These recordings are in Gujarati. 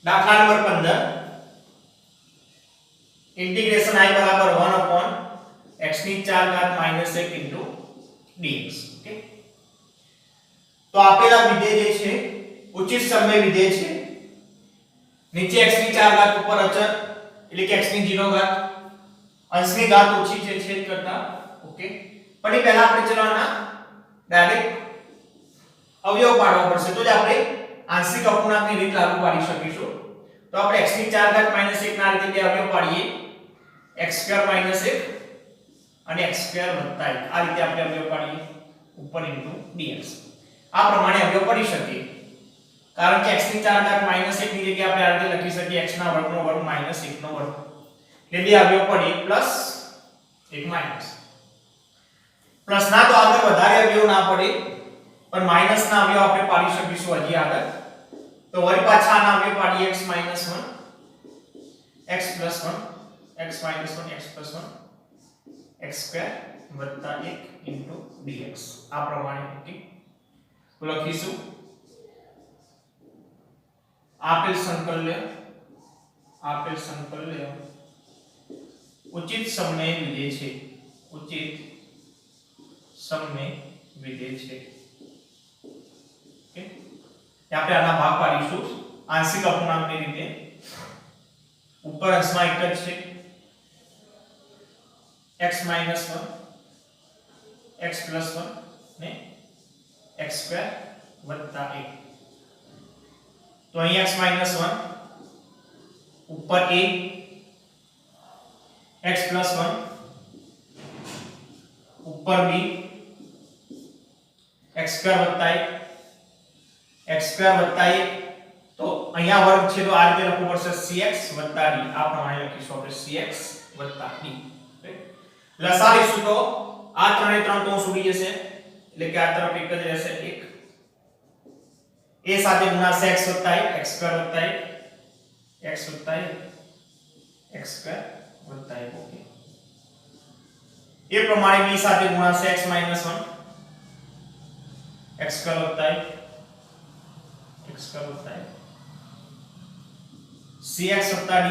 દાખલા નંબર 15 इंटीग्रेशन I बराबर 1 अपॉन x ની 4 घात -1 into dx ओके। तो આપેલા વિધેય જે છે ઉચિત સમય વિધેય છે, નીચે x ની 4 ઘાત ઉપર અચળ એટલે કે x ની 0 ઘાત, અંશની ઘાત ઓછી છે છેદ કરતા ઓકે। પણ એ પહેલા આપણે ચલાવવાના ડાયરેક્ટ અવયવ પાડવો પડશે તો જ આપણે આંશિક અપૂર્ણાંકની રીત લાગુ પાડી શકીશું। તો આપણે x ની 4 ઘાત -1 ના રીતે બે અવયવ પાડીએ, x2 - 1 અને x2 + 1 આ રીતે આપણે અવયવ પાડીએ ઉપર ઇન્ટુ dx। આ પ્રમાણે અવયવ પડી શકે, કારણ કે x ની 4 ઘાત -1 ની જગ્યાએ આપણે આ રીતે લખી શકીએ x ના વર્ગનો વર્ગ -1 નો વર્ગ, એટલે બે અવયવ પડી પ્લસ એક માઈનસ। પ્લસ ના તો આગળ વધારે અવયવ ના પડે, પણ માઈનસ ના અવયવ આપણે પાડી શકીશું હજી આગળ। તો વળી પાછા આના અવયવ પાડીએ x - 1 x + 1 x - 1 x + 1 x2 + 1 into dx આ પ્રમાણે ઓકે। તો લખીશું આપેલ સંકલ્ય ઉચિત સમય વિધેય છે, ઉચિત સમય વિધેય છે ઓકે। આપણે આના ભાગ પાડીશું આંશિક અપૂર્ણાંકની રીતે। ઉપર અંશમાં એક જ છે x - 1 x + 1 ને x2 + 1। તો અહીં x - 1 ઉપર a x + 1 ઉપર b x2 + 1 x2 + 1। તો અહીંયા વર્ગ છે તો આ રીતે લખવું પડશે cx + d આ પ્રમાણે લખીશું આપણે cx + d। લસાડીશું તો આ ત્રણે ત્રણ કૌંસ ઉડી જશે એટલે કે આ તરફ એક જ રહેશે 1 a સાથે ગુણાશે x + 1 x2 + 1 x + 1 x2 + 1 okay. એ પ્રમાણે b સાથે ગુણાશે x - 1 x2 + 1 x2 + 1 cx + d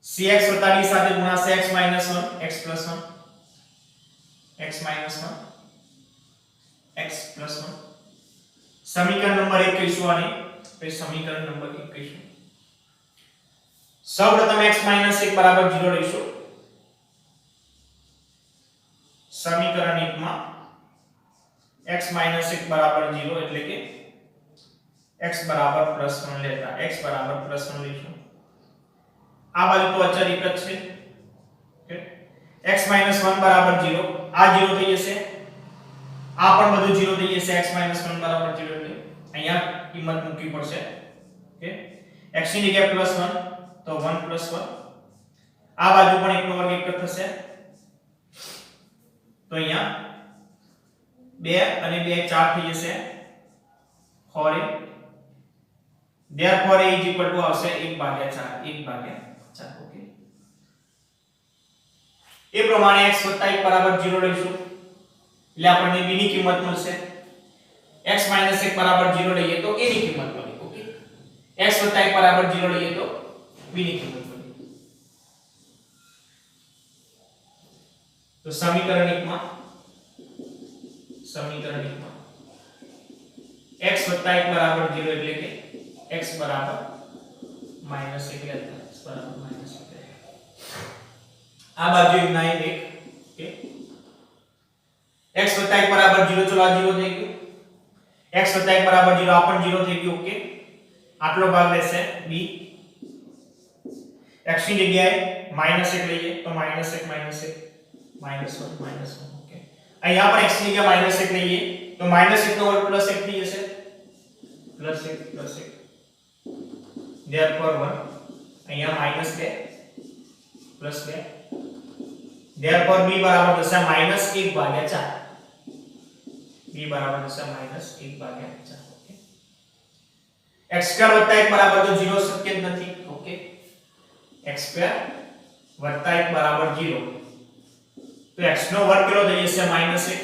cx + d સાથે ગુણાશે x - 1 x + 1 x - 1 x + 1। સમીકરણ નંબર 1 કહીશું આને, પછી સમીકરણ નંબર 1 કહીશું। સૌપ્રથમ x - 1 બરાબર 0 લઈશું। સમીકરણ 1 માં x - 1 બરાબર 0 એટલે કે x બરાબર +1 લેતા x બરાબર +1 લઈશું। આ બાજુ તો અચળ એક જ છે ઓકે। x - 1 બરાબર 0 આ 0 થઈ જશે, આ પણ બધું 0 થઈ જશે। x - 1 બરાબર 0 એટલે અહીંયા કિંમત મૂકવી પડશે ઓકે। x ની જગ્યાએ +1 તો 1 + 1, આ બાજુ પણ 1 નો વર્ગ 1 જ થશે તો અહીંયા 2 અને 2 4 થઈ જશે 4a therefore a આવશે 1/4 1/4 ઓકે। એ પ્રમાણે x + 1 બરાબર 0 લઈશું એટલે આપણને b ની કિંમત મળશે। x - 1 બરાબર 0 લઈએ તો a ની કિંમત મળે ઓકે। x + 1 બરાબર 0 લઈએ તો b ની કિંમત મળે। તો સમીકરણ 1 માં x + 1 બરાબર 0 એટલે કે x બરાબર -1 લેતા x બરાબર -1 આ બાજુ ના 1 ઓકે। x + 1 બરાબર 0 ચલો આ 0 થઈ ગયું, x + 1 બરાબર 0 આ પણ 0 થઈ ગયું ઓકે। આટલો ભાગ રહેશે b, x ની જગ્યાએ -1 લઈએ તો -1 -1 ઓકે। અહીંયા પણ x ની જગ્યાએ -1 લઈએ તો -1 નો વર્ગ +1 થઈ જશે +1 therefore 1 અહીંયા -2 +2 therefore b બરાબર થશે -1/4 b બરાબર થશે -1/4 ઓકે। x2 + 1 બરાબર તો 0 શક્ય જ નથી ઓકે। x2 + 1 બરાબર 0 તો x નો વર્ગ કેટલો થઈ જશે -1।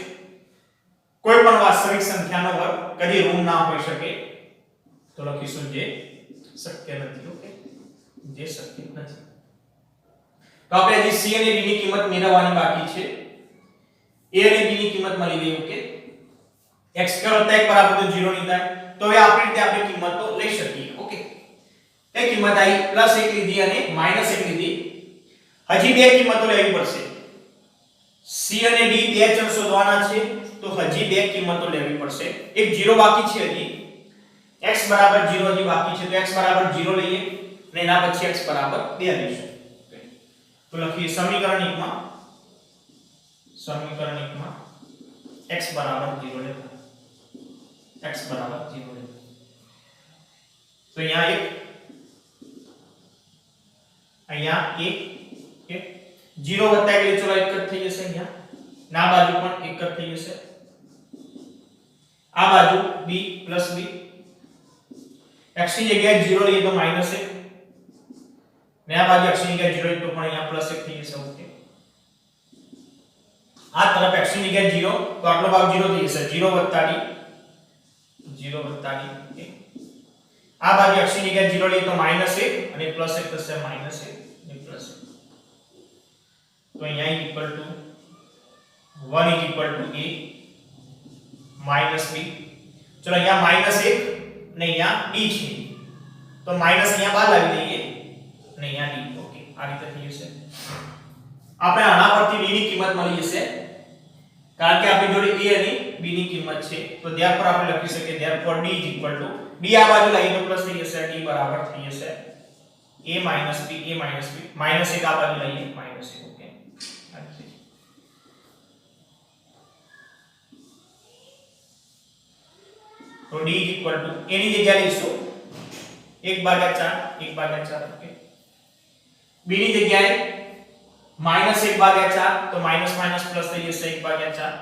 કોઈ પણ વાસ્તવિક સંખ્યાનો વર્ગ કદી ઋણ ના હોઈ શકે તો લખીશું જે શક્ય નથી. ઓકે, જે શક્ય નથી. તો આપણે હજી c અને d ની કિંમત મેળવવાની બાકી છે. a અને b ની કિંમત મળી ગઈ. ઓકે, x ² + 1 બરાબર તો 0 નહીં થાય. તો હવે આપણી રીતે આપણે કિંમતો લઈ શકીએ. ઓકે, એ કિંમત આવી +1 લીધી અને -1 લીધી. હજી બે કિંમતો લેવી પડશે. c અને d બે ચલ શોધવાના છે, તો હજી બે કિંમતો લેવી પડશે. એક 0 બાકી છે, હજી x બરાબર 0 હજી બાકી છે. તો x બરાબર 0 લઈએ અને એના પછી x બરાબર 2 લઈશું. તો લખીએ સમીકરણ 1 માં x બરાબર 0 લેતા, x બરાબર 0 લેતા. તો અહીંયા 1 0 વત્તા એટલે ચલો એક જ થઈ જશે. અહીંયા ના બાજુ પણ એક જ થઈ જશે. આ બાજુ b + b, x ની જગ્યાએ 0 લઈએ તો -1 ને આ બાજુ x ની જગ્યાએ 0 લઈએ તો પણ અહીંયા +1 થઈ જશે. ઓકે, આ તરફ x ની જગ્યાએ 0 તો આટલો ભાગ 0 થઈ જશે. 0 વત્તા d. ઓકે, આ બાજુ x ની જગ્યાએ 0 લઈએ તો -1 અને +1 થશે. -1 અને +1. તો અહીંયા equal to 1 is equal to a - b. ચલો અહીંયા -1 અને અહીંયા d છે, તો માઈનસ અહીંયા બહાર લાવી દઈએ અને અહીંયા d. ઓકે, આ રીતે થઈ જશે. આપણે આના પરથી d ની કિંમત મળી જશે, કારણ કે આપણી જોડે a અને b ની કિંમત છે. તો therefore આપણે લખી શકીએ therefore d is equal to d આ બાજુ લઈએ તો પ્લસ થઈ જશે, d બરાબર થઈ જશે a - b, -1 આ બાજુ લઈએ -1. ઓકે, તો d is equal to a ની જગ્યાએ લઈશું 1/4. ઓકે, b ની જગ્યાએ -1/4 તો માઈનસ પ્લસ થઈ જશે 1/4,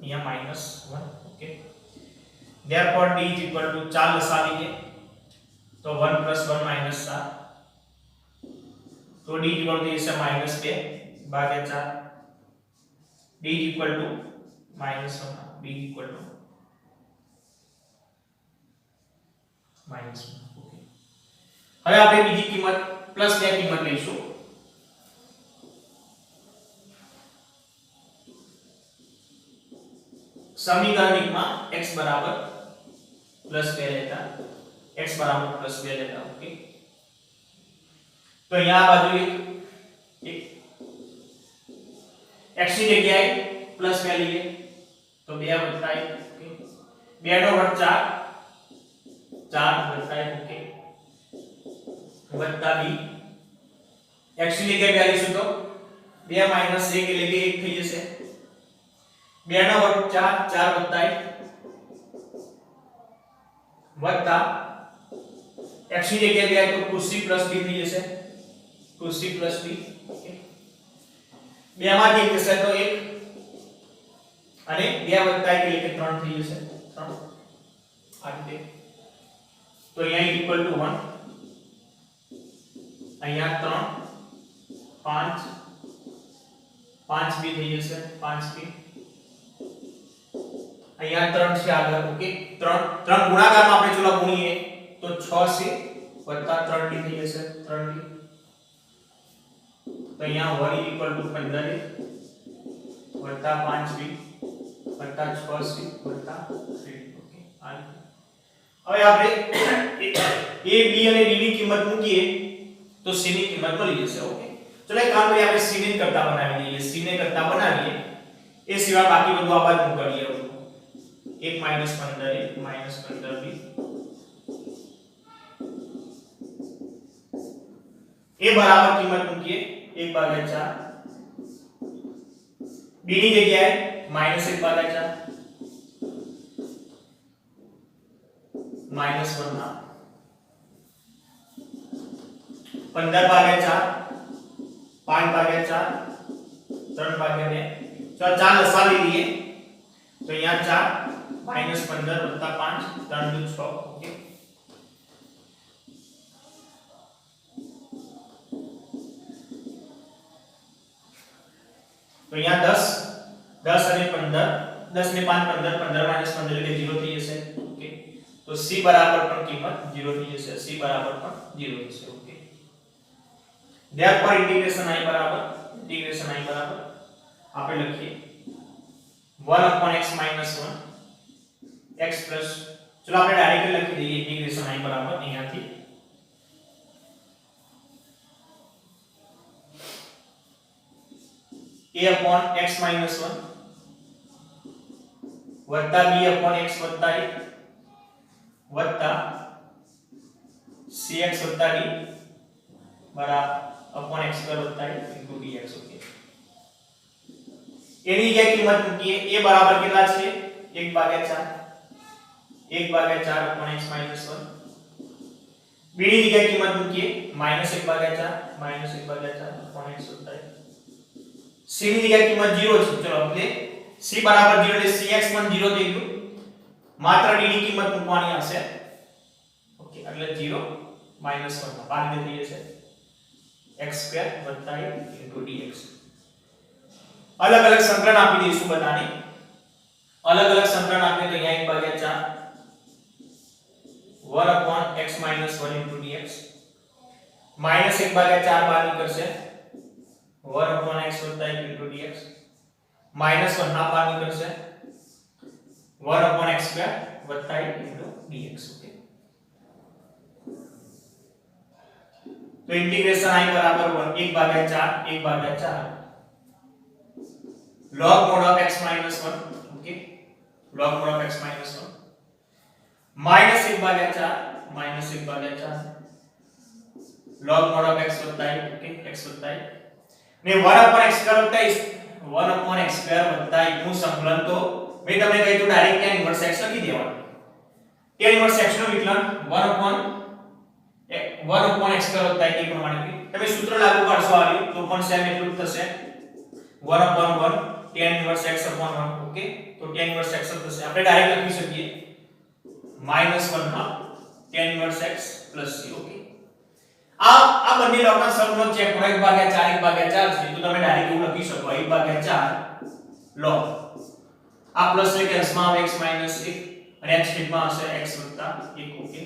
અહીંયા -1. Okay, therefore d is equal to 4 લસા લઈએ તો 1 + 1 -7. તો d is equal to જશે -2/4. d is equal to -1. d is equal to -1. Okay, હવે આપણે બીજી કિંમત +2 કિંમત લઈશું. સમીકરણ 1 માં x બરાબર +2 લેતા, ઓકે. તો અહીંયા આ બાજુ એક x ની જગ્યાએ +2 લઈએ તો 2 + 1. ઓકે, 2 નો વર્ગ 4 + 1. ઓકે, વત્તા b. x ની જગ્યાએ 2 લઈશું તો 2 - 1 એટલે કે 1 થઈ જશે. 2 નો વર્ગ 4 + 1 વત્તા x ની જગ્યાએ 2 તો 2c + b થઈ જશે, 2c + b. ઓકે, 2 માંથી 1 જશે તો 1 અને 2 વત્તા 1 એટલે કે 3 થઈ જશે, 3 આ રીતે. તો અહીંયા ઇક્વલ ટુ 1, અહીંયા 3 5 બી થઈ જશે, 5b. અહીંયા 3 છે આગળ. ઓકે, 3 ગુણાકારમાં આપણે ચલો ગુણીએ તો 6c વત્તા 3d થઈ જશે, 3d. તો અહીંયા 1 = 15 વત્તા 5b વત્તા 6c વત્તા 3d. ઓકે, હવે આપણે a b અને d ની કિંમત મૂકીએ તો c ની કિંમત મળી જશે. ઓકે, ચલો એક કામ કરીએ, આપણે c ને કરતા બનાવી લઈએ. c ને કરતા બનાવીએ એ સિવાય બાકી બધું આ બાજુ કરીએ. 1 - 15 1 - 15b એ બરાબર કિંમત મૂકીએ 1/4. b ની જગ્યાએ -1/4 -1/2 15/4 5/4 3/2. તો 4 લસા લઈએ તો અહીંયા 4 -15 વત્તા 5 3 × 6. ઓકે, તો અહીંયા 10 અને 15 10 ને 5 15 15 - 15 એટલે કે 0 થઈ જશે. ઓકે, તો તો c બરાબર પણ કિંમત 0 થઈ જશે, c બરાબર પણ 0 થશે. ઓકે, therefore integration I બરાબર આપણે લખીએ 1/x - 1 x પ્લસ, ચલો આપણે ડાયરેક્ટ લખી દઈએ ઇન્ટિગ્રેશન I બરાબર અહીંયાથી a/x - 1 વત્તા b/x વત્તા a વત્તા cx વત્તા d બરાબર x² વત્તા a into dx. ઓકે, એની જગ્યાએ કિંમત મૂકીએ. a બરાબર કેટલા છે? 1/4 1/4/x - 1. b ની જગ્યાએ કિંમત મૂકીએ -1/4 -1/4/x વત્તા a. c ની જગ્યાએ કિંમત 0 છે. ચલો એટલે c બરાબર 0 એટલે cx પણ 0 થઈ ગયું. માત્ર d ની કિંમત મૂકવાની હશે. ઓકે, એટલે 0 - 1 આ રીતે થઈ જશે x² વત્તા a into dx. અલગ અલગ સંકલન આપી દઈશું બધાને. અલગ અલગ સંકલન આપીએ તો અહીંયા 1/4 1/x - 1 into dx -1/4 બહાર નીકળશે 1/x વત્તા 1 into dx -1 હાફ બહાર નીકળશે 1/x² વત્તા 1 into dx. ઓકે, તો ઇન્ટિગ્રેશન I બરાબર 1/4 log mod of x - 1. Okay, log mod of x - 1 -1/4 log mod of x વત્તા 1. ઓકે, x વત્તા 1 ને 1/x² વત્તા 1 નું સંકલન તો મેં તમને કહ્યું તો ડાયરેક્ટ tan ઇન્વર્સ x લખી દેવાનું. tan ઇન્વર્સ x નું વિકલન 1/x² વત્તા 1 પ્રમાણે તમે સૂત્ર લાગુ પાડશો આવ્યું તો પણ સેમ એટલું જ થશે 1/1 tan inverse x upon 1. Okay, તો tan ઇન્વર્સ x થશે. આપણે ડાયરેક્ટ લખી શકીએ -1/2 tan inverse x plus c. Okay, આ બંને લોગના સરવાળો ચેક કરો 1/4 1/4 છે તો તમે ડાયરેક્ટ એવું લખી શકો 1/4 log આ પ્લસ છે કે અંશમાં આવે x - 1 અને x છેદમાં હશે x + 1. ઓકે,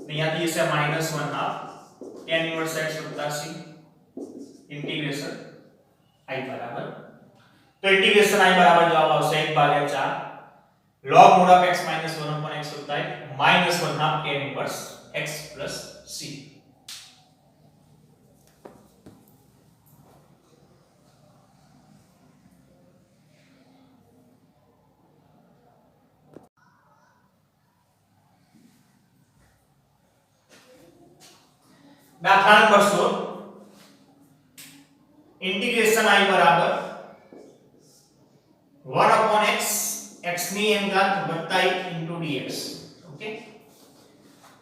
અહીંયાથી હશે -1/2 tan inverse x + c integration I બરાબર. તો ઇન્ટિગ્રેશન I બરાબર જવાબ આવશે 1/4 log mod of x - 1/x વત્તા 1 -1/2 tan inverse x plus c. દાખલા નંબર 16 ઇન્ટિગ્રેશન I બરાબર 1/x x ની n ઘાત વત્તા 1 into dx. ઓકે,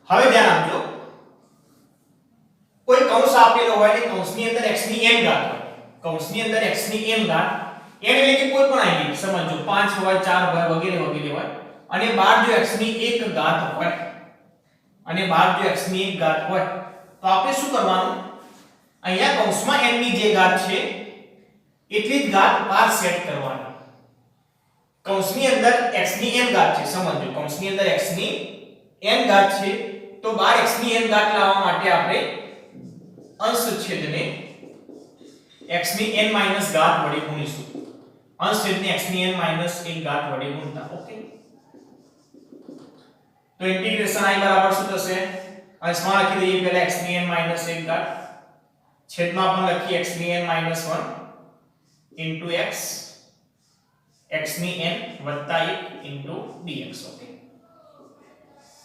હવે ધ્યાન આપજો. કોઈ કૌંસ આપેલો હોય ને કૌંસની અંદર x ની n ઘાત હોય, કૌંસની અંદર x ની n ઘાત n એટલે કે કોઈ પણ આઈડી સમજો 5 હોય 4 હોય વગેરે વગેરે હોય અને બહાર જો x ની 1 ઘાત હોય અને બહાર જો x ની 1 ઘાત હોય તો આપણે શું કરવાનું? અહીંયા કૌંસમાં n ની જે ઘાત છે એટલી જ ઘાત બહાર સેટ કરવાની. કૌંસની અંદર x ની n ઘાત છે સમજો, કૌંસની અંદર x ની n ઘાત છે તો બહાર x ની n ઘાત લાવવા માટે આપણે અંશ છેદને x ની n માઈનસ ઘાત વડે ગુણીશું. અંશ છેદને x ની n માઈનસ 1 ઘાત વડે ગુણતા. ઓકે, તો ઇન્ટિગ્રેશન I બરાબર શું થશે? અંશમાં લખી દઈએ પહેલા x ની n માઈનસ 1 ઘાત છેદમાં પણ લખીએ x ની n માઈનસ 1 into x ની n વત્તા 1 into dx. ઓકે,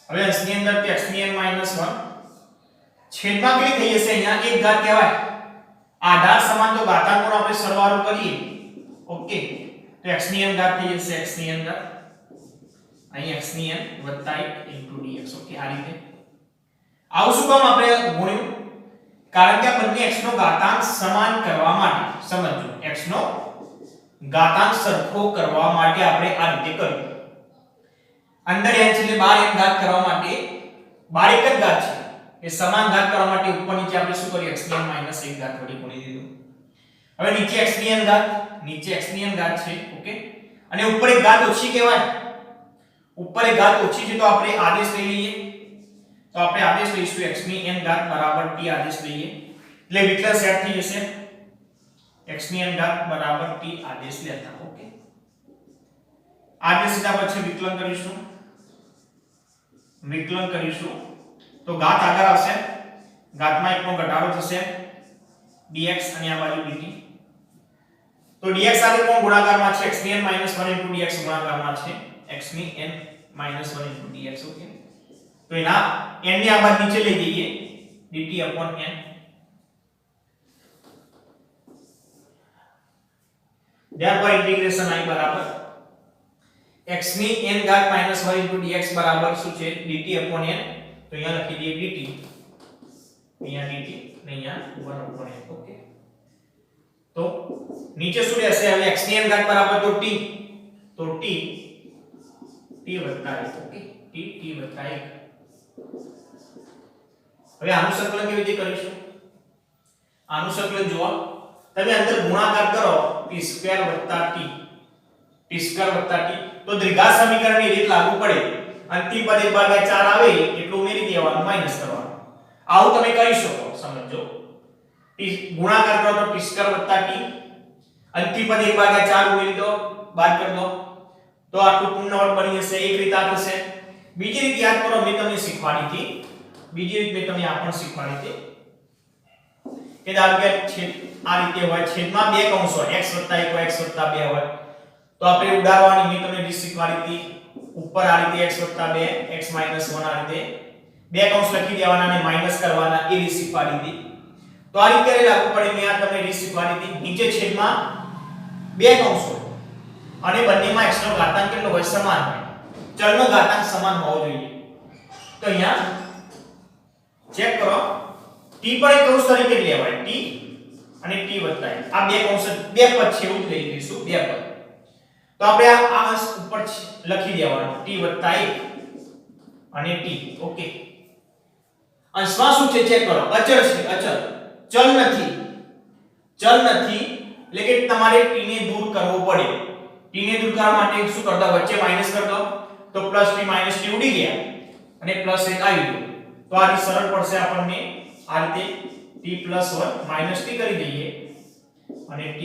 હવે અંશની અંદર તો x ની n માઈનસ 1 છેદમાં કેટલી થઈ જશે? અહીંયા 1 ઘાત કહેવાય. આધાર સમાન તો ઘાતાંકોનો આપણે સરવાળો કરીએ. ઓકે, તો x ની n ઘાત થઈ જશે x ની n ઘાત અહીં x ની n વત્તા 1 into dx. ઓકે, આ રીતે આવું શું કામ આપણે ગુણ્યું? કારણ કે આ બંને x નો ઘાતાંક સમાન કરવા માટે સમજો x નો ઘાતાંક સરખો કરવા માટે આપણે આ રીતે કર્યું. અંદર n છે એટલે બહાર n ઘાત કરવા માટે બહાર એક જ ઘાત છે એ સમાન ઘાત કરવા માટે ઉપર નીચે આપણે શું કર્યું? x ની n માઈનસ 1 ઘાત વડે ગુણી દીધું. હવે નીચે x ની n ઘાત, નીચે x ની n ઘાત છે. ઓકે, અને ઉપર એક ઘાત ઓછી કહેવાય. ઉપર એક ઘાત ઓછી છે તો આપણે આદેશ લઈ લઈએ, તો આપણે આદેશ લઈશું x ની n ઘાત બરાબર t આદેશ લઈએ એટલે વિકલન સેટ થઈ જશે x ની n ઘાત બરાબર t આદેશ લેતા. ઓકે, આદેશ લીધા પછી વિકલન કરીશું તો ઘાત આગળ આવશે, ઘાતમાં એકનો ઘટાડો થશે dx અને આ બાજુ dt. તો dx સાથે કોણ ગુણાકારમાં છે? x ની n - 1 dx ગુણાકારમાં છે x ની n - 1 dx. ઓકે, તો એના n ની આ બાજુ નીચે લઈ જઈએ dt/n. therefore integration I બરાબર x ની n ઘાત -1 dx બરાબર શું છે? dt/n. તો અહીંયા લખી દઈએ dt, અહીંયા dt અને અહીંયા 1/n. ઓકે, તો નીચે શું રહેશે? હવે x ની n ઘાત બરાબર તો t, તો t વત્તા 1. ઓકે, t વત્તા 1. હવે આનું સંકલન કેવી રીતે કરીશું? આનું સંકલન જુઓ, તમે અંદર ગુણાકાર કરો t² વત્તા t, તો દ્વિઘાત સમીકરણની રીત લાગુ પડે. અંતિમ પદ 1/4 આવે એટલું ઉમેરી દેવાનું, માઈનસ કરવાનું. આવું તમે કરી શકો. સમજો, t ગુણાકાર કરો તો t² વત્તા t, અંતિમ પદ 1/4 ઉમેરી દો, બાદ કરી દો તો આટલું પૂર્ણવર્ગ બની જશે. એક રીત આ થશે. બીજી રીત યાદ કરો, મેં તમને શીખવાડી હતી. બીજી રીત મેં તમને આ પણ શીખવાડી હતી કે ધારો કે આ રીતે હોય, છેદમાં બે કૌંસ હોય, x + 1 હોય, x + 2 હોય, તો આપણે ઉડાડવાની મેં તમને રીત શીખવાડી હતી. ઉપર આ રીતે x + 2 x - 1 આ રીતે બે કૌંસ લખી દેવાના અને માઈનસ કરવાના, એ રીત શીખવાડી હતી. તો આ રીતે લાગુ પડે. મેં આ તમને રીત શીખવાડી હતી. નીચે છેદમાં બે કૌંસ હોય અને બંનેમાં x નો ઘાતાંક કેટલો હોય? સમાન હોય. ચલનો ઘાતાંક સમાન હોવો જોઈએ. તો અહીંયા ચેક કરો, t પણ એક કૌંસ તરીકે લેવાય, t અને t વત્તા 1. આ બે કૌંસ બે પદ છે એવું લઈ લઈશું, બે પદ. તો આપણે આ અંશ ઉપર લખી દેવાનો t વત્તા 1 અને t. ઓકે, અંશમાં શું છે ચેક કરો, અચળ છે, અચળ, ચલ નથી એટલે કે તમારે t ને દૂર કરવો પડે. t ને દૂર કરવા માટે શું કરતા? વચ્ચે માઈનસ કર દો તો +t - t ઉડી ગયા અને +1 આવી ગયું. તો આ રીત સરળ પડશે આપણને. આ રીતે t + 1 - t કરી દઈએ અને t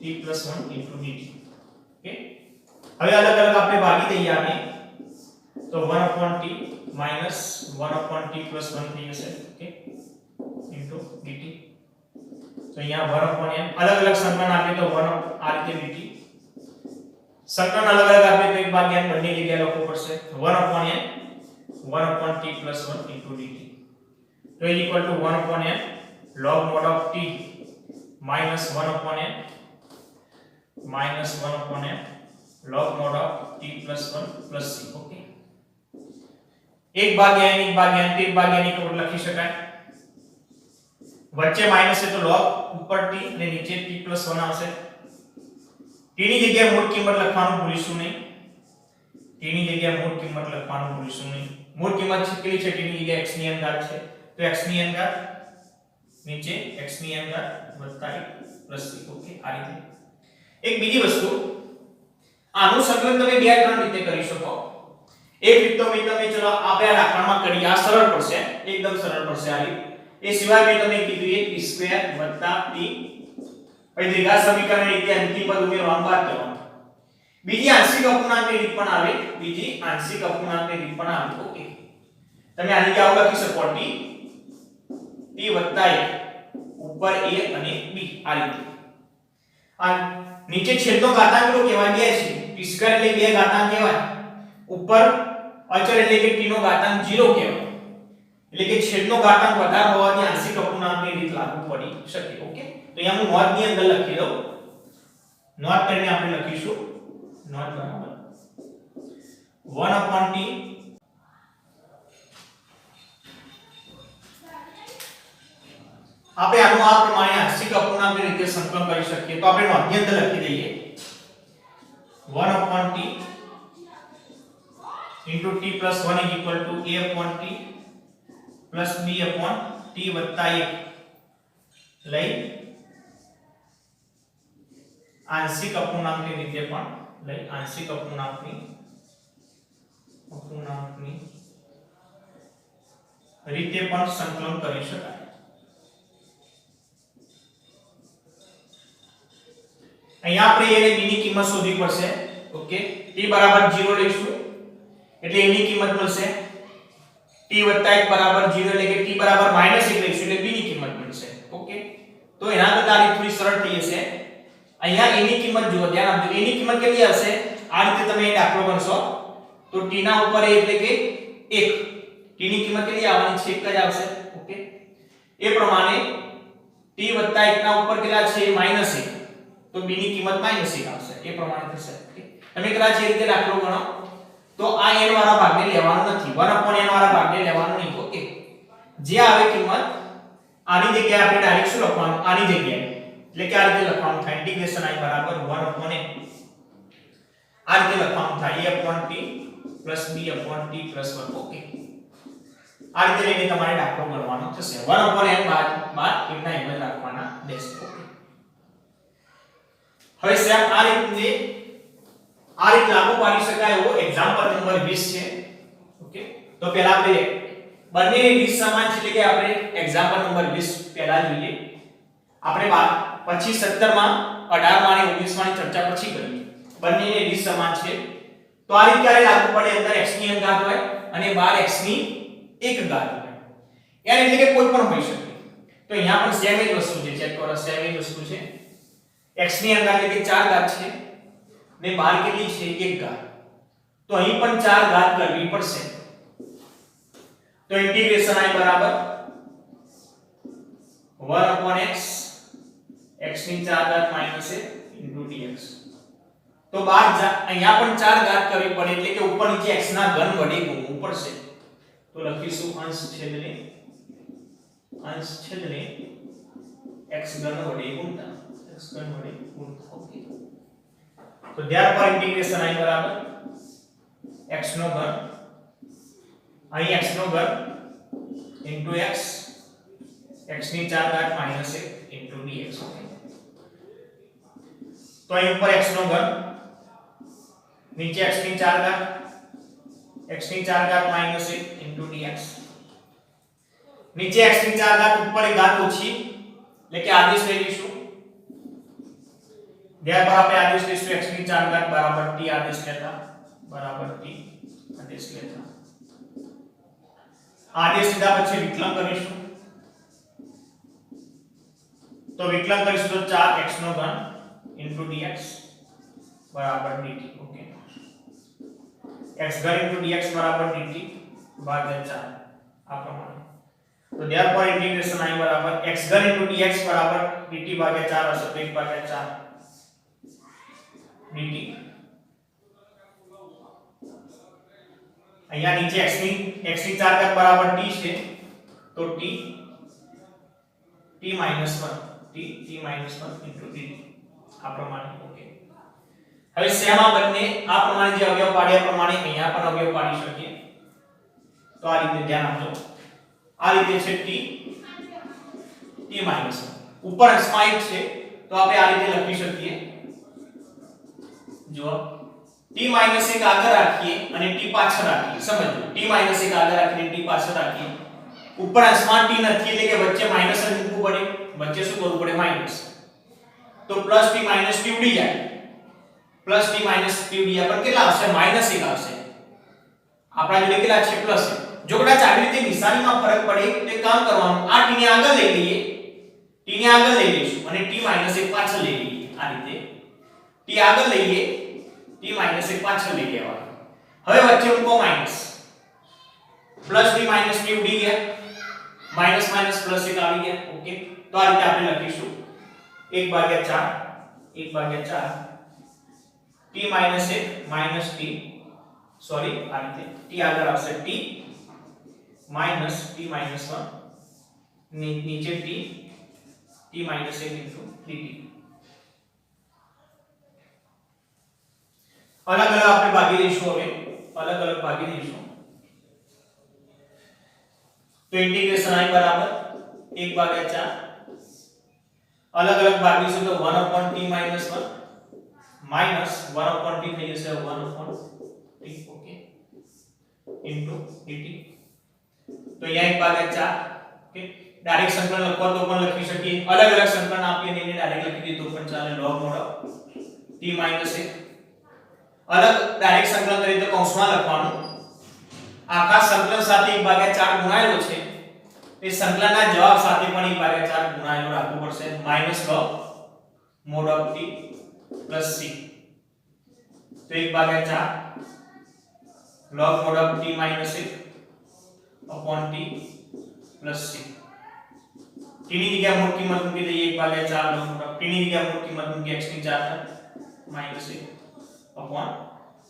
+ 1 * dt. ઓકે, હવે અલગ અલગ આપણે ભાગી દઈએ આને, તો 1/t - 1/t + 1 થઈ જશે. Okay, * dt. તો અહીંયા 1/n અલગ અલગ સંકલન આપે તો 1 આ રીતે dt. સંકલન અલગ અલગ આપે તો 1/n બંને જગ્યાએ લખવું પડશે. 1/n 1/t + 1 * dt. તો = 1/n log mod of t - 1/n log mod of t + 1 + c. Okay, 1/n 1/n લખી શકાય. વચ્ચે માઈનસ છે તો log ઉપર t અને નીચે t + 1 આવશે. t ની જગ્યાએ મૂળ કિંમત લખવાનું ભૂલીશું નહીં. મૂળ કિંમત કેટલી છે? t ની જગ્યાએ x ની n ઘાત છે, તો x ની n ઘાત નીચે x ની n ઘાત વત્તા 1 + c. ઓકે, આ રીતે. એક બીજી વસ્તુ, આનું સંકલન તમે બે ત્રણ રીતે કરી શકો. એક રીત તો મેં તમને ચલો આપણે આ દાખલામાં કરી, આ સરળ પડશે, એકદમ સરળ પડશે આ રીત. એ સિવાય મેં તમને કીધું એ t² + t, પછી દ્વિઘાત સમીકરણ રીતે અંતિમ પદ ઉમેરવાનું, બાદ કરવાનું. બીજી આંશિક અપૂર્ણાંકની રીત પણ આવે. ઓકે, તમે આની કે આવું લખી શકો, t + 1 ઉપર a અને b આ રીતે. આ નીચે છેદનો ઘાતાંક કેટલો કહેવાય? 2 છે. t² એટલે 2 ઘાતાંક કહેવાય. ઉપર અચળ એટલે કે t નો ઘાતાંક 0 કહેવાય. એટલે કે છેદનો ઘાતાંક વધારે હોવાથી આંશિક અપૂર્ણાંકની રીત લાગુ પડી શકે. ઓકે, તો અહીંયા હું નોંધની અંદર લખી દઉં. નોંધ કરીને આપણે લખીશું નોંધ બરાબર 1/t આપણે આનું આ પ્રમાણે આંશિક અપૂર્ણાંકની રીતે સંકલન કરી શકીએ. તો આપણે નોંધની અંદર લખી દઈએ 1/t into t plus 1 is equal to a upon t plus b upon t વત્તા 1 લઈ આંશિક અપૂર્ણાંકની રીતે પણ લઈ આંશિક અપૂર્ણાંકની અપૂર્ણાંકની રીતે પણ સંકલન કરી શકાય. અહીંયા આપણે a અને b ની કિંમત શોધવી પડશે. ઓકે, t બરાબર 0 લઈશું એટલે a ની કિંમત મળશે. t 1 બરાબર 0 એટલે કે t બરાબર -1 લઈશું એટલે b ની કિંમત મળશે. ઓકે, તો એના કરતા આ થોડી સરળ થઈ જશે. અહીંયા a ની કિંમત જુઓ, ધ્યાન આપજો. a ની કિંમત કેટલી હશે? આ રીતે તમે એ દાખલો ગણશો તો t ના ઉપર a એટલે કે 1. t ની કિંમત કેટલી આવવાની છે? 1 જ આવશે. ઓકે, એ પ્રમાણે t 1 ના ઉપર કેટલા છે? -1. તો b ની કિંમત -1 આવશે. એ પ્રમાણે થશે. ઓકે, તમે કદાચ એ રીતે દાખલો ગણો તો આ n વાળા ભાગને લેવાનો નથી, 1/n વાળા ભાગને લેવાનો નહીં. ઓકે, જે આવે કિંમત આની જગ્યાએ આપણે ડાયરેક્ટ શું લખવાનું? આની જગ્યાએ એટલે કે આ રીતે લખવાનું થાય ઇન્ટિગ્રેશન i બરાબર 1/n. આ રીતે લખવાનું થાય a/t b/t + 1. ઓકે, આ રીતે લઈને તમારે દાખલો ગણવાનો થશે. 1/n બાદ એમના એમ જ રાખવાના રહેશે. ઓકે, હવે સેમ આ રીતે લાગુ પાડી શકાય એવો એક્ઝામ્પલ નંબર 20 છે. ઓકે, તો પહેલા આપણે બંનેની રીત સમાન છે એટલે કે આપણે એક્ઝામ્પલ નંબર 20 પહેલા જોઈએ. આપણે પછી 17 માં 18 માં અને 19 માં ચર્ચા પછી કરીએ. બંનેની રીત સમાન છે. તો આ રીત ક્યારે લાગુ પડે? અંદર x ની અંગાત હોય અને બહાર x ની એક ઘાત હોય. યાર એટલે કે કોઈ પણ હોઈ શકે. તો અહીંયા પણ સેમ જ વસ્તુ છે. ચેક કરો, સેમ જ વસ્તુ છે. x ની અંગાત એટલે કે 4 ઘાત છે ને બહાર કેટલી છે? 1 ઘાત. તો અહીં પણ 4 ઘાત કરવી પડશે. તો ઇન્ટિગ્રેશન i બરાબર 1/x x ની 4 ઘાત - 1 dx. તો બાર અહીંયા પણ 4 ઘાત કરવી પડે એટલે કે ઉપર નીચે x ના ઘન વડે ગુણવું પડશે. તો લખીશું અંશ છેદને x ઘન વડે ગુણતા. ઓકે, તો therefore integration i બરાબર x નો ઘન અહીં x નો ઘન into x ની 4 ઘાત - 1 into dx. તો અહીં ઉપર x નો ઘન નીચે x ની 4 ઘાત - 1 into dx. નીચે x ની 4 ઘાત ઉપર એક ઘાત ઓછી એટલે કે આદેશ લઈ લઈશું. therefore આપણે આદેશ લઈશું x ની 4 ઘાત બરાબર t આદેશ લેતા આદેશ લીધા પછી વિકલન કરીશું. તો વિકલન કરીશું તો 4x નો ઘન into dx બરાબર dt. ઓકે, x ઘન into dx બરાબર dt ભાગ્યા 4 આ પ્રમાણે. તો therefore integration i બરાબર x ઘન into dx બરાબર dt ભાગ્યા 4 હશે. તો 1/4 dt. અહીંયા નીચે x ની 4 ઘાત બરાબર t છે તો t - 1 into dt આ પ્રમાણે. ઓકે, હવે સેમ આ બંને આ પ્રમાણે જે અવયવ પાડ્યા પ્રમાણે અહીંયા પણ અવયવ પાડી શકીએ. તો આ રીતે ધ્યાન આપજો. આ રીતે છે t - 1 ઉપર અંશમાં 1 છે તો આપણે આ રીતે લખી શકીએ. જો t - 1 આગળ રાખીએ અને t પાછળ રાખીએ. સમજો, t - 1 આગળ રાખીને t પાછળ રાખીએ. ઉપર અંશમાં t નથી એટલે કે વચ્ચે માઈનસ જ મૂકવું પડે. વચ્ચે શું કરવું પડે? માઈનસ. તો પ્લસ t માઈનસ t ઉડી જાય. પ્લસ t માઈનસ t ઉડી જાય પણ કેટલા આવશે? -1 આવશે. આપણા જોડે કેટલા છે? પ્લસ. જો કદાચ આવી રીતે નિશાનીમાં ફરક પડે તો એક કામ કરવાનું, આ t ને આગળ લઈ લઈએ, t ને આગળ લઈ લઈશું અને t - 1 પાછળ લઈ લઈએ. આ રીતે t આગળ લઈએ, t - 1 પાછળ લઈ લેવાનું. હવે વચ્ચે મૂકો minus. Plus t minus t ઉડી ગયા, માઈનસ માઈનસ પ્લસ 1 આવી ગયા. ઓકે, તો આ રીતે આપણે લખીશું 1/4 t - 1 માઈનસ t, સોરી આ રીતે t આગળ આવશે t માઈનસ t - 1 નીચે t - 1 into dt. અલગ અલગ આપણે ભાગી દઈશું. હવે અલગ અલગ ભાગી દઈશું. તો ઇન્ટિગ્રેશન i બરાબર 1/4 અલગ અલગ ભાગીશું તો 1/t - 1 માઈનસ 1/t થઈ જશે 1/t. Okay, into dt. તો અહીંયા 1/4 ઓકે ડાયરેક્ટ સંકલન લખવા તો પણ લખી શકીએ, અલગ અલગ સંકલન આપીએ અને એને ડાયરેક્ટ લખી દઈએ તો પણ ચાલે. log mod t - 1 અલગ ડાયરેક્ટ સંકલન કરીએ તો કૌંસમાં લખવાનું. આખા સંકલન સાથે 1/4 ગુણાયેલો છે એ સંકલનના જવાબ સાથે પણ 1/4 ગુણાયેલો રાખવું પડશે. -log mod t + c. તો 1/4 log mod t - 1 upon t plus c. t ની જગ્યાએ મૂળ કિંમત મૂકી દઈએ 1/4 log mod t ની જગ્યાએ મૂળ કિંમત મૂકી x ની 4 minus 1 upon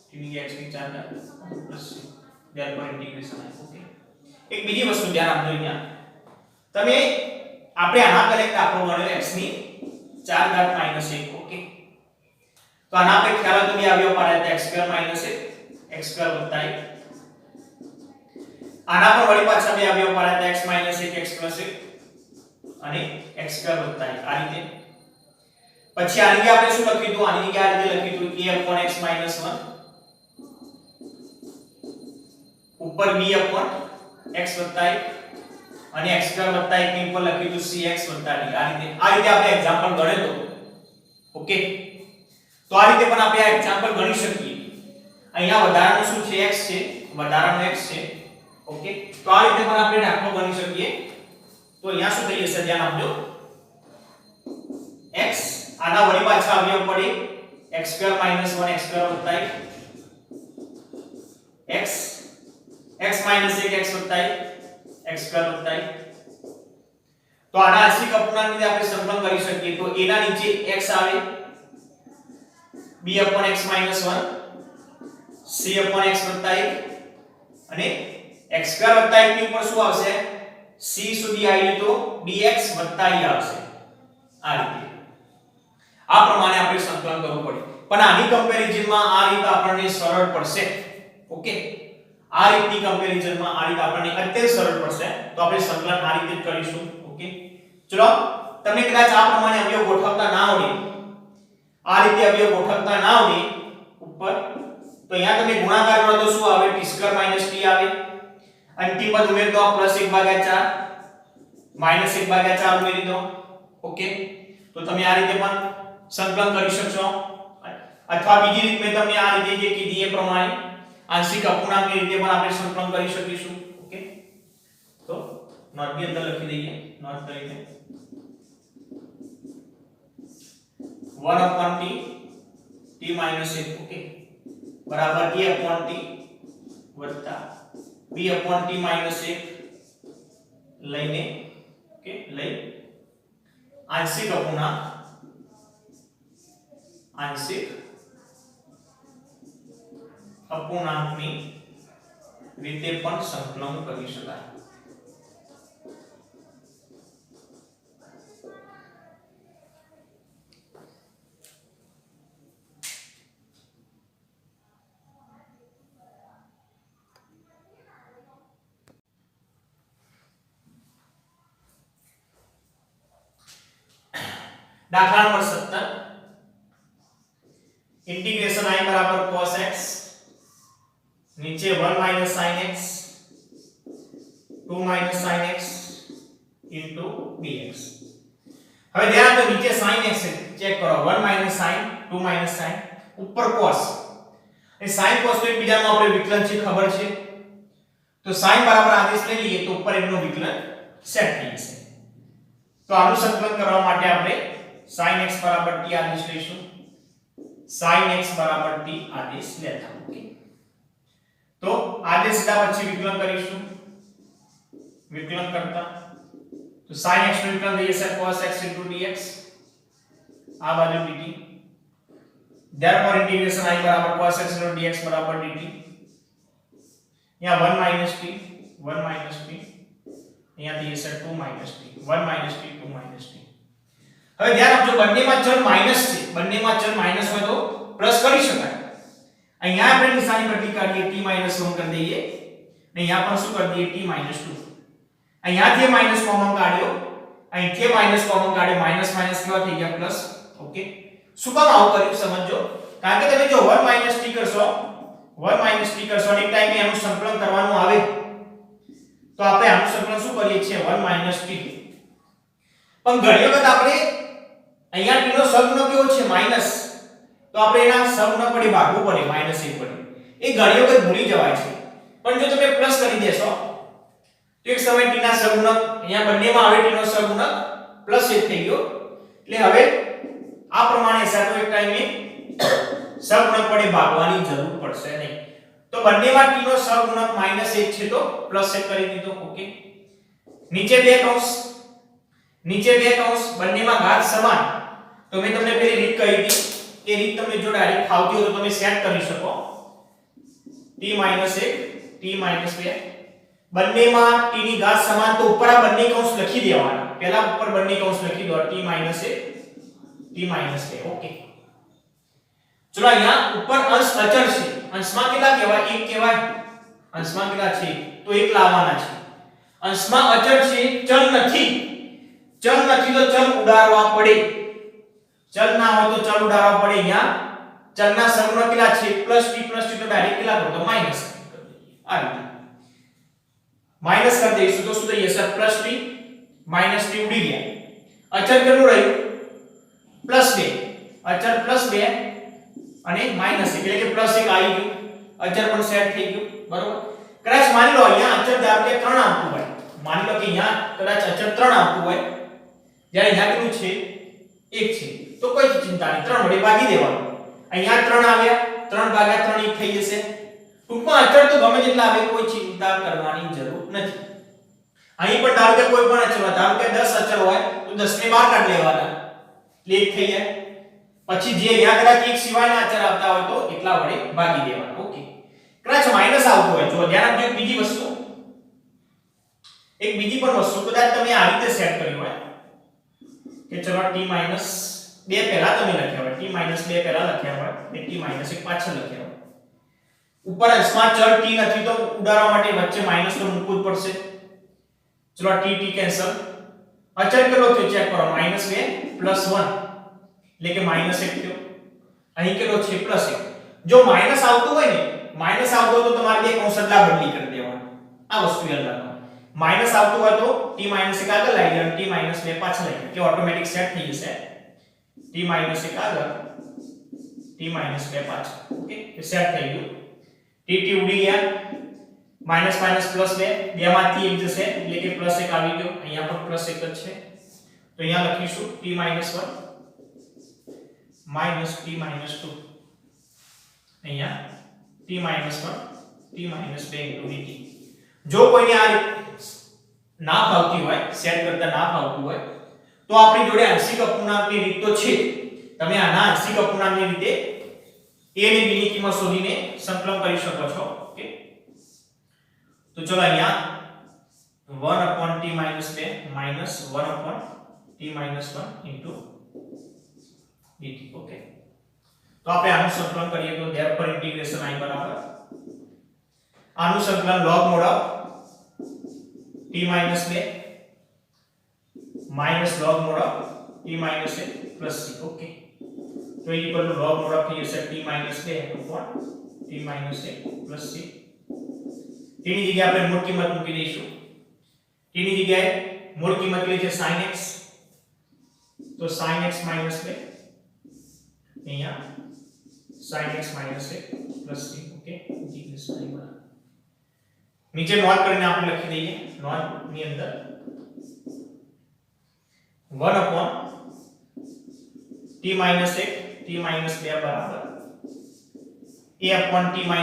t ની જગ્યાએ x ની 4 plus c. therefore integration okay. એક બીજી વસ્તુ ધ્યાન આપજો અહીંયા. તમે આપણે આના પહેલા એક દાખલો ગણ્યો x ની 4 ઘાત -1 ઓકે. તો આના આપણે ખ્યાલ હતો કે આવ્યો પાડ્યા x² - 1 x² + 1. આના પર વળી પાછા બે આવ્યો પાડ્યા x - 1 x + 1 અને x² + 1 આ રીતે. પછી આની જગ્યાએ આપણે શું લખ્યું હતું? આની જગ્યાએ આ રીતે લખ્યું હતું a/x - 1 ઉપર b/x + 1 અને x² + 1 ની ઉપર લખ્યું હતું cx + d. આ રીતે આપણે એક્ઝામ્પલ ગણેલો ઓકે. તો આ રીતે પણ આપણે આ એક્ઝામ્પલ ગણી શકીએ. અહીંયા વધારાનું શું છે? x છે, વધારાનું x છે ઓકે. તો આ રીતે પણ આપણે દાખલો ગણી શકીએ. તો અહીંયા શું થઈ જશે? ધ્યાન આપજો. x આના વળી પાછા અવયવ પડે x² - 1 x² + 1 x x - 1 x + 1 x² + 1. તો આના આંશિક અપૂર્ણાંક ની આપણે સંકલન કરી શકીએ. તો a ના નીચે x આવે b/x - 1 c/x + 1 અને x² + 1 ની ઉપર શું આવશે? c સુધી આવી તો dx + e આવશે. આ રીતે આ પ્રમાણે આપણે સંકલન કરવું પડે. પણ આની કમ્પેરીઝનમાં આ રીત આપણને સરળ પડશે ઓકે. આ રીતની કમ્પેરીઝનમાં આ રીત આપણને અત્યંત સરળ પડશે. તો આપણે સંકલન આ રીતે જ કરીશું ઓકે. ચલો તમને કદાચ આ પ્રમાણે અવયવ ગોઠવતા ના આવડે, આ રીતે અવયવ ગોઠવતા ના આવડે ઉપર, તો અહીંયા તમે ગુણાકાર કરો તો શું આવે? t² - t આવે. અંતિમ પદ ઉમેરી દો +1/4 -1/4 ઉમેરી દો ઓકે. તો તમે આ રીતે પણ સંકલન કરી શકશો. અથવા બીજી રીત મેં તમને આ રીતે જે કીધી એ પ્રમાણે આંશિક અપૂર્ણાંકની રીતે પણ આપણે સંકલન કરી શકીશું ઓકે. તો નોટ ની અંદર લખી દઈએ, નોટ કરીને 1/t t - 1 ઓકે બરાબર a/t વત્તા b/t - 1 લઈને ઓકે લઈ આંશિક અપૂર્ણાંકની રીતે પણ સંકલન કરી શકાય. દાખલા નંબર 17 इंटीग्रेशन i बराबर cos x नीचे 1 - sin x 2 - sin x into dx. હવે ધ્યાન આપજો નીચે sin x છે ચેક કરો 1 - sin 2 - sin ઉપર cos એ sin cos તો એકબીજાનો આપણે વિકલન છે ખબર છે. તો sin બરાબર આદેશ લઈ લઈએ તો ઉપર એનો વિકલન સેટ થઈ જશે. તો આનું સંકલન કરવા માટે આપણે sin x બરાબર t આદેશ લઈશું. sin x બરાબર t આદેશ લેતા ઓકે. તો આદેશ લીધા પછી વિકલન કરીશું. વિકલન કરતા તો sin x નું વિકલન થઈ જશે cos x dx આ બાજુ dt. therefore integration i બરાબર cos x dx બરાબર dt. यहाँ 1 - t અહીંયા થઈ જશે 2 - t 1 - t 2 - t. હવે ધ્યાન આપજો બંનેમાં ચલ માઈનસ છે, બંનેમાં ચલ માઈનસ હોય તો પ્લસ કરી શકાય. અહીંયા આપણે નિશાની પટ્ટી કાઢીએ t - 1 કરી દઈએ અને અહીંયા પણ શું કરી દઈએ t - 2. અહીંયાથી માઈનસ કોમન કાઢ્યો, અહીંથી માઈનસ કોમન કાઢ્યો, માઈનસ માઈનસ કેવા થઈ ગયા પ્લસ ઓકે. શું કામ આવું કર્યું સમજો. કારણ કે તમે જો 1 - t કરશો 1 - t કરશો અને એક ટાઈમે આનું સંકલન કરવાનું આવે તો આપણે આનું સંકલન શું કરીએ છીએ 1 - t. પણ ઘણી વખત આપણે અહીંયા t નો સહગુણક કેવો છે માઈનસ, તો આપણે એના સહગુણક વડે ભાગવું પડે -1 વડે. એ ઘણી વખત ભૂલી જવાય છે. પણ જો તમે પ્લસ કરી દેશો તો એક સમય t ના સહગુણક અહીંયા બંનેમાં આવે t નો સહગુણક +1 થઈ ગયો. એટલે હવે આ પ્રમાણે સાતો એક ટાઈમે સહગુણક વડે ભાગવાની જરૂર પડશે નહીં. તો બંનેમાં t નો સહગુણક -1 છે તો +1 કરી દીધો. ઓકે, નીચે બે કૌંસ બંનેમાં ઘાત સમાન. તો મેં તમને પેલી રીત કહી હતી એ રીત તમને જો ડાયરેક્ટ ફાવતી હોય તો તમે સેટ કરી શકો. t - 1 t - 2 બંનેમાં t ની ઘાત સમાન, તો ઉપર આ બંને કૌંસ લખી દેવાના. પહેલા ઉપર બંને કૌંસ લખી દો t - 1 t - 2. ઓકે, ચલો અહીંયા ઉપર અંશ અચળ છે. અંશમાં કેટલા કહેવાય? 1 કહેવાય. અંશમાં કેટલા છે? તો 1 લાવવાના છે. અંશમાં અચળ છે, ચલ નથી. ચલ નથી તો ચલ ઉડાડવા પડે. ચલ ના હોય તો ચલ ઉડાડવા પડે. અહીંયા ચલના સહગુણક કેટલા છે? +t તો ડાયરેક્ટ કેટલા કરો તો માઈનસ કરી દઈએ. આ રીતે માઈનસ કરી દઈશું તો શું થઈ જશે? +t -t ઉડી ગયા. અચળ કેટલું રહ્યું? +2. અચળ +2 અને -1 એટલે કે +1 આવી ગયું. અચળ પણ સેટ થઈ ગયું. બરોબર. કદાચ માની લો અહીંયા અચળ ધારો કે 3 આવતું હોય. માની લો કે અહીંયા કદાચ અચળ 3 આવતું હોય, જ્યારે અહીંયા કેટલું છે? 1 છે. તો કોઈ ચિંતા નહીં, 3 વડે ભાગી દેવાનું. અહીંયા 3 આવ્યા, 3 ભાગ્યા 3 1 થઈ જશે. ટૂંકમાં અચળ તો ગમે જેટલા આવે, કોઈ ચિંતા કરવાની જરૂર નથી. અહીં પણ ધારો કે કોઈ પણ અચળ હોય, ધારો કે 10 અચળ હોય તો 10 ને બહાર કાઢી લેવાના. એટલે 1 થઈ જાય. પછી જે અહીંયા કદાચ 1 સિવાયના અચળ આવતા હોય તો એટલા વડે ભાગી દેવાના. ઓકે, કદાચ માઈનસ આવતું હોય, જો ધ્યાન આપજો. એક બીજી પણ વસ્તુ કદાચ તમે આ રીતે સેટ કરી હોય કે ચલો t - 2 પહેલા તમે લખ્યા હોય, t - 2 પહેલા લખ્યા હોય અને t - 1 પાછળ લખ્યા હોય. ઉપર અંશમાં ચલ t નથી તો ઉડાડવા માટે વચ્ચે માઈનસ તો મૂકવું જ પડશે. ચલો t કેન્સલ. અચળ કેટલો થયો ચેક કરો? -2 +1 એટલે કે -1 થયો. અહીં કેટલો છે? +1. જો માઈનસ આવતું હોય ને, માઈનસ આવતું હોય તો તમારે બે કૌંસ અદલા બદલી કરી દેવાના. આ વસ્તુ યાદ રાખો. માઈનસ આવતું હોય તો t - 1 આગળ લાવી દેવાનું, t - 2 પાછળ લાવી કે ઓટોમેટિક સેટ થઈ જશે. t - 1 આગળ, t - 2 પાછળ. ઓકે, એ સેટ થઈ ગયું. t ઉડી ગયા. માઈનસ +2 બે માંથી 1 જશે એટલે કે +1 આવી ગયો. અહીંયા પણ +1 જ છે. તો અહીંયા લખીશું t - 1 t - 2. અહીંયા t - 1 t - 2 dt. જો કોઈને આ ના ફાવતી હોય, સેટ કરતા ના ફાવતું હોય તો આપણી જોડે આંશિક અપૂર્ણાંકની રીત તો છે. તમે આના આંશિક અપૂર્ણાંકની રીતે a અને b ની કિંમત શોધીને સંકલન કરી શકો છો. ઓકે, તો ચલો અહીંયા 1/t - 2 -1/t - 1 dt. ઓકે, તો આપણે આનું સંકલન કરીએ તો therefore integration I બરાબર આનું સંકલન log mod of t - 2 minus log mod of t - 1 plus c. Okay, તો એ equal to log mod of t હશે t - 2 upon t - 1 plus c. t ની જગ્યાએ આપણે મૂળ કિંમત મૂકી દઈશું. t ની જગ્યાએ મૂળ કિંમત કેટલી છે? sin x. તો sin x - 2 અહીંયા sin x - 1 plus c. Okay, integration I બરાબર નીચે નોટ કરીને આપણે લખી દઈએ. નોટ ની અંદર 1 upon t - 1 t - 2 બરાબર a upon t - 1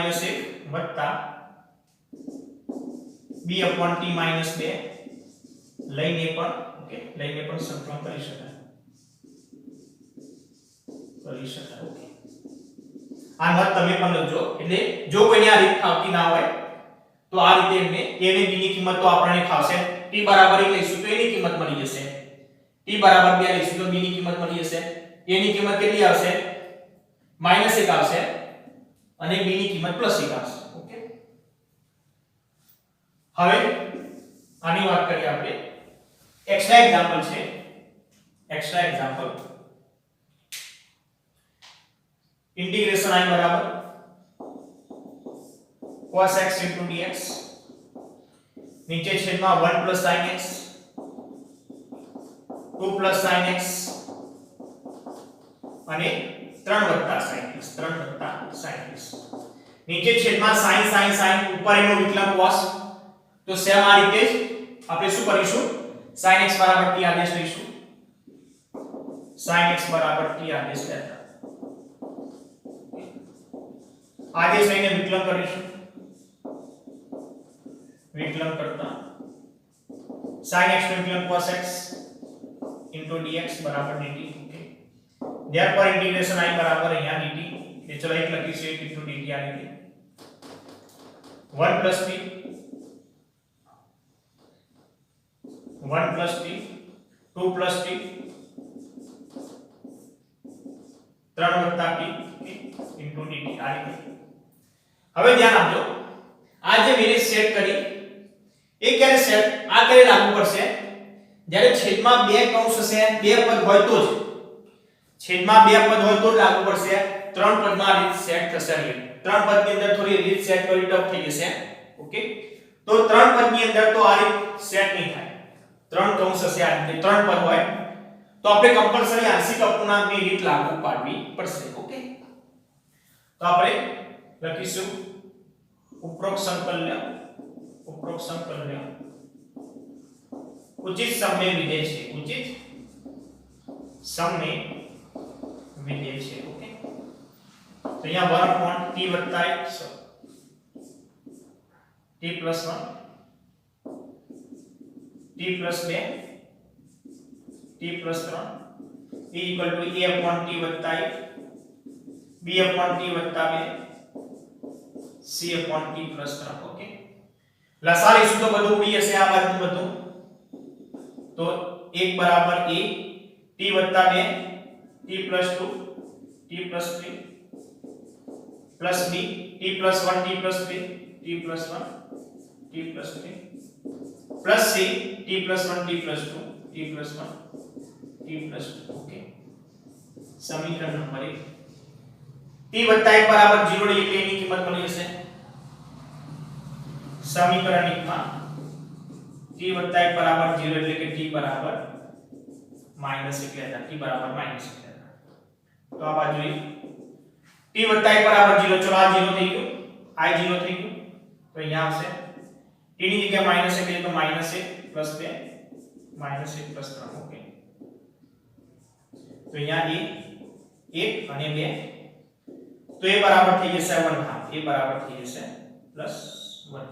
વત્તા b upon t - 2 લઈને પણ સંકલન કરી શકાય. ઓકે, આ નોટ તમે પણ લખજો. એટલે જો કોઈને આ રીત આવતી ના હોય તો આ રીતે એમને a અને b ની કિંમત તો આપણને ખાવશે. t બરાબર 1 લઈશું તો a ની કિંમત મળી જશે. t બરાબર 2 લઈશું તો b ની કિંમત મળી જશે. a ની કિંમત કેટલી આવશે? -1 આવશે અને b ની કિંમત +1 આવશે. ઓકે, હવે આની વાત કરીએ આપણે. એક્સ્ટ્રા એક્ઝામ્પલ છે. એક્સ્ટ્રા એક્ઝામ્પલ ઇન્ટિગ્રેશન I બરાબર cos x into dx, નીચે છેદમાં 1 plus sin x, 2 plus sin x અને 3 વત્તા sin x, 3 વત્તા sin x. નીચે છેદમાં sin sin sin ઉપર એનો વિકલન cos. તો સેમ આ રીતે જ આપણે શું કરીશું, sin x બરાબર t આદેશ લઈશું, sin x બરાબર t આદેશ લેતા આદેશ લઈને વિકલન કરીશું. विकलन करता sin x નું વિકલન cos x into dx બરાબર dt. Okay, therefore integration I બરાબર અહીંયા dt, એ ચલો એક લખીશું 1 into dt આ રીતે 1 plus t 2 plus t 3 વત્તા t into dt આ રીતે. હવે ધ્યાન આપજો, આ જે વેલ્યુ સેટ કરી એ ક્યારે સેટ આ ક્યારે લાગુ પડશે, જ્યારે છેદમાં બે કૌંસ હશે, બે પદ હોય તો જ, છેદમાં બે પદ હોય તો જ લાગુ પડશે. ત્રણ પદમાં રીત સેટ થશે નહીં, ત્રણ પદની અંદર થોડી રીત સેટ કરી ટફ થઈ જશે. ઓકે, તો ત્રણ પદની અંદર તો આ રીત સેટ નહીં થાય, ત્રણ કૌંસ હશે, આ રીતે ત્રણ પદ હોય તો આપણે કમ્પલસરી આંશિક અપૂર્ણાંકની રીત લાગુ પાડવી પડશે. ઓકે, તો આપણે લખીશું ઉપરોક્ત સંકલ્ય ઉચિત સમય વિધેય છે, ઉચિત સમય વિધેય છે. ઓકે, તો અહીંયા 1 t વત્તા x t plus 1 t plus 2 t plus 3 e equal to a upon t વત્તા 1 b upon t વત્તા 2 c upon t plus 3. Okay, લસા લઈશું તો બધું ઉડી હશે, આ બાજુ બધું, તો 1 બરાબર a t વત્તા 2 t plus 2 t plus 3 plus b t plus 1 t plus 3 t plus 1 t plus 3 plus c t plus 1 t plus 2 t plus 1 t plus 2. Okay, સમીકરણ નંબર 1 t વત્તા 1 બરાબર 0 એટલે એની કિંમત મળી જશે. સમીકરણ 1 માં t વત્તા 1 બરાબર 0 એટલે કે t બરાબર -1 લેતા, t બરાબર -1 લેતા. તો આ બાજુ t વત્તા 1 બરાબર 0, ચલો આ 0 થઈ ગયું, આ 0 થઈ ગયું, તો અહીંયા આવશે t ની જગ્યાએ -1 એટલે તો -1 plus 2 -1 plus 3. ઓકે, તો અહીંયા a 1 અને 2, તો એ બરાબર થઈ જશે 1/2, એ બરાબર થઈ જશે +1.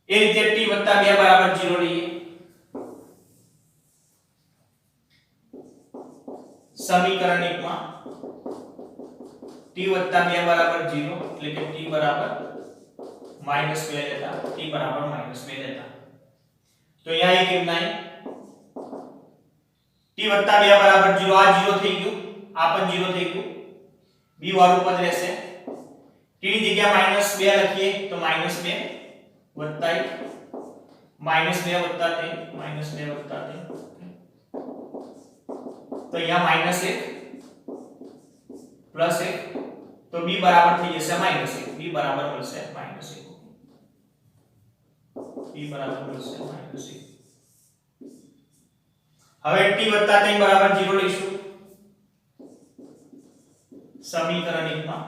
એ રીતે t વત્તા 2 બરાબર 0 લઈએ. સમીકરણ 1 માં t વત્તા 2 બરાબર 0 એટલે કે t બરાબર -2 લેતા, t બરાબર -2 લેતા, તો અહીંયા એક કેમ નહીં, t વત્તા 2 બરાબર 0, આ 0 થઈ ગયું, આ પણ 0 થઈ ગયું, b વાળું પદ રહેશે, t ની જગ્યાએ -2 લખીએ તો -2 વત્તા 1 -2 વત્તા 3 -2 વત્તા 3, તો અહીંયા -1 +1, તો b બરાબર થઈ જશે -1, b બરાબર મળશે -1, b બરાબર મળશે -1. હવે t વત્તા 3 બરાબર 0 લઈશું. સમીકરણ 1 માં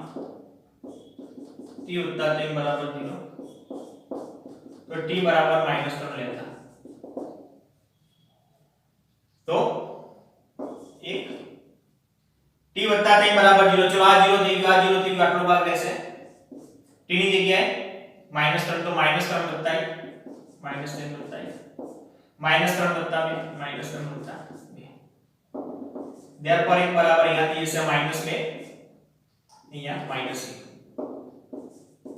t વત્તા 3 બરાબર 0, તો t બરાબર -3 લેતા, તો 1 t વત્તા 3 બરાબર 0, ચલો આ 0 થઈ ગયું, આ 0 થઈ ગયું, આટલો ભાગ રહેશે, t ની જગ્યાએ -3, તો -3 વત્તા 1 -3 વત્તા 1 -3 વત્તા 2 -3 વત્તા 2, therefore 1 બરાબર અહીંયા થઈ જશે -2, અહીંયા -1, તો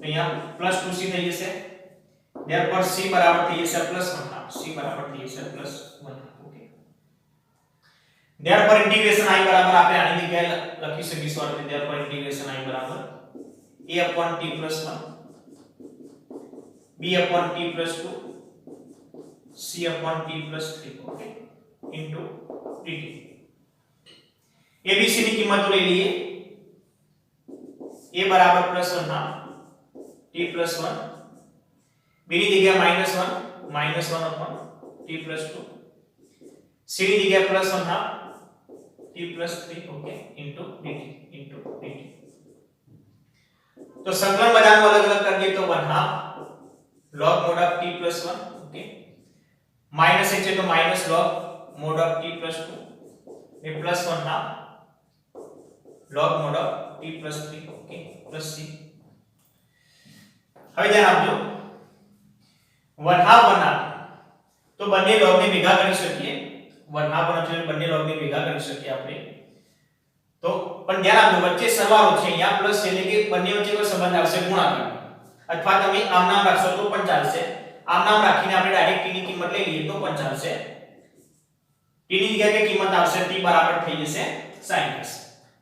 અહીંયા +2c થઈ જશે, therefore c બરાબર થઈ જશે +1, c બરાબર થઈ જશે +1. ઓકે, therefore integration I બરાબર આપણે આની જગ્યાએ લખી શકીશું આ રીતે, therefore integration I બરાબર a upon t plus 1 b upon t plus 2 c upon t plus 3. Okay, into dt. abc ની કિંમતો લઈ લઈએ. a બરાબર +1 હાફ t + 1 b ની જગ્યાએ -1 upon t + 2 c ની જગ્યાએ +1 હાફ t + 3 ઓકે dt તો સંકલન બધાનું અલગ અલગ કરી દઈએ તો 1 half log mod of t + 1 okay minus છે તો minus log mod of t + 2 A +1 half log mod of t + 3 okay plus c હવે ધ્યાન આપજો 1 હાફ તો બંને log ને ભેગા કરી શકીએ 1 હાફ એટલે બંને log ને ભેગા કરી શકીએ આપણે તો પણ ધ્યાન આપજો વચ્ચે સરવાળો છે અહીંયા પ્લસ છે એટલે કે બંને વચ્ચે કોઈ સંબંધ આવશે ગુણાકાર અથવા તમે આમ નામ રાખશો તો પણ ચાલશે આમ નામ રાખીને આપણે ડાયરેક્ટ t ની કિંમત લઈ લઈએ તો પણ ચાલશે t ની જગ્યાએ કિંમત આવશે t બરાબર થઈ જશે sin x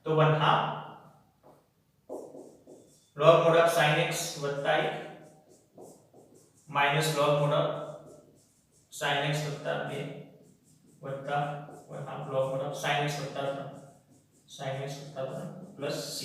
તો 1 half log mod of sin x વત્તા 1 minus log mod of sin x વત્તા 2 વત્તા 1 half log mod of sin x વત્તા 3 sin x વત્તા 3 પ્લસ c